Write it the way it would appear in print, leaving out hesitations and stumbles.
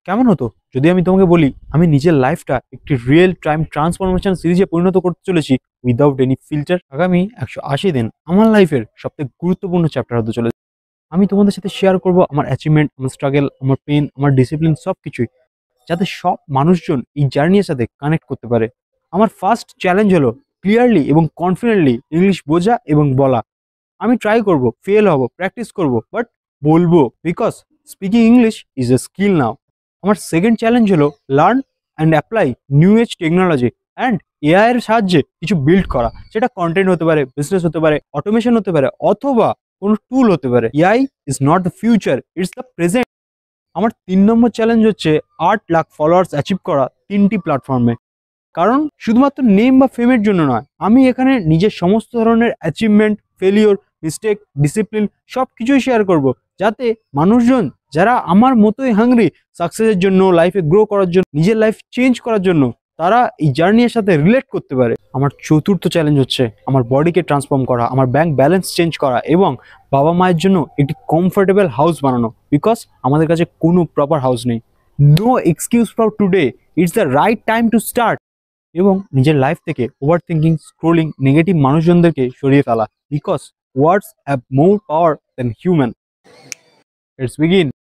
কেমন হতো যদি আমি তোমাকে বলি আমি নিজের লাইফটা একটি রিয়েল টাইম ট্রান্সফরমেশন সিরিজে পরিণত করতে চলেছি উইদাউট এনি ফিল্টার। আগামী 180 দিন আমার লাইফের সবথেকে গুরুত্বপূর্ণ চ্যাপ্টার হতে চলেছে। আমি তোমাদের সাথে শেয়ার করব আমার অ্যাচিভমেন্ট, আমার স্ট্রাগল, আমার পেন, আমার ডিসিপ্লিন, সব কিছুই, যাতে সব মানুষজন এই জার্নির সাথে কানেক্ট করতে পারে। আমার ফার্স্ট চ্যালেঞ্জ হলো ক্লিয়ারলি এবং কনফিডেন্টলি ইংলিশ বোঝা এবং বলা। আমি ট্রাই করব, ফেল হব, প্র্যাকটিস করব, বাট বলবো, because speaking English is a skill now. আমার সেকেন্ড চ্যালেঞ্জ হলো learn and apply new age technology and AI এর সাহায্যে কিছু বিল্ড করা। সেটা কন্টেন্ট হতে পারে, বিজনেস হতে পারে, অটোমেশন হতে পারে, অথবা কোনো টুল হতে পারে। AI is not the future, it's the present. আমার 3 নম্বর চ্যালেঞ্জ হচ্ছে 8 লাখ ফলোয়ার্স অ্যাচিভ করা 3টি প্ল্যাটফর্মে। কারণ শুধুমাত্র নেম বা ফেমের জন্য নয়, আমি এখানে নিজের সমস্ত ধরনের অ্যাচিভমেন্ট, ফেলিওর, মিস্টেক, ডিসিপ্লিন সব কিছুই শেয়ার করব, যাতে মানুষজন যারা আমার মতোই হাংরি সাকসেসের জন্য, লাইফে গ্রো করার জন্য, নিজের লাইফ চেঞ্জ করার জন্য, তারা এই জার্নির সাথে রিলেট করতে পারে। আমার চতুর্থ চ্যালেঞ্জ হচ্ছে আমার বডিকে ট্রান্সফর্ম করা, আমার ব্যাংক ব্যালেন্স চেঞ্জ করা এবং বাবা মায়ের জন্য একটি কমফোর্টেবল হাউস বানানো, বিকজ আমাদের কাছে কোনো প্রপার হাউস নেই। No excuse for today, it's the right time to start. এবং নিজের লাইফ থেকে ওভার থিঙ্কিং, স্ক্রোলিং, নেগেটিভ মানুষজনদেরকে সরিয়ে ফেলা, because words have more power than human. Let's begin.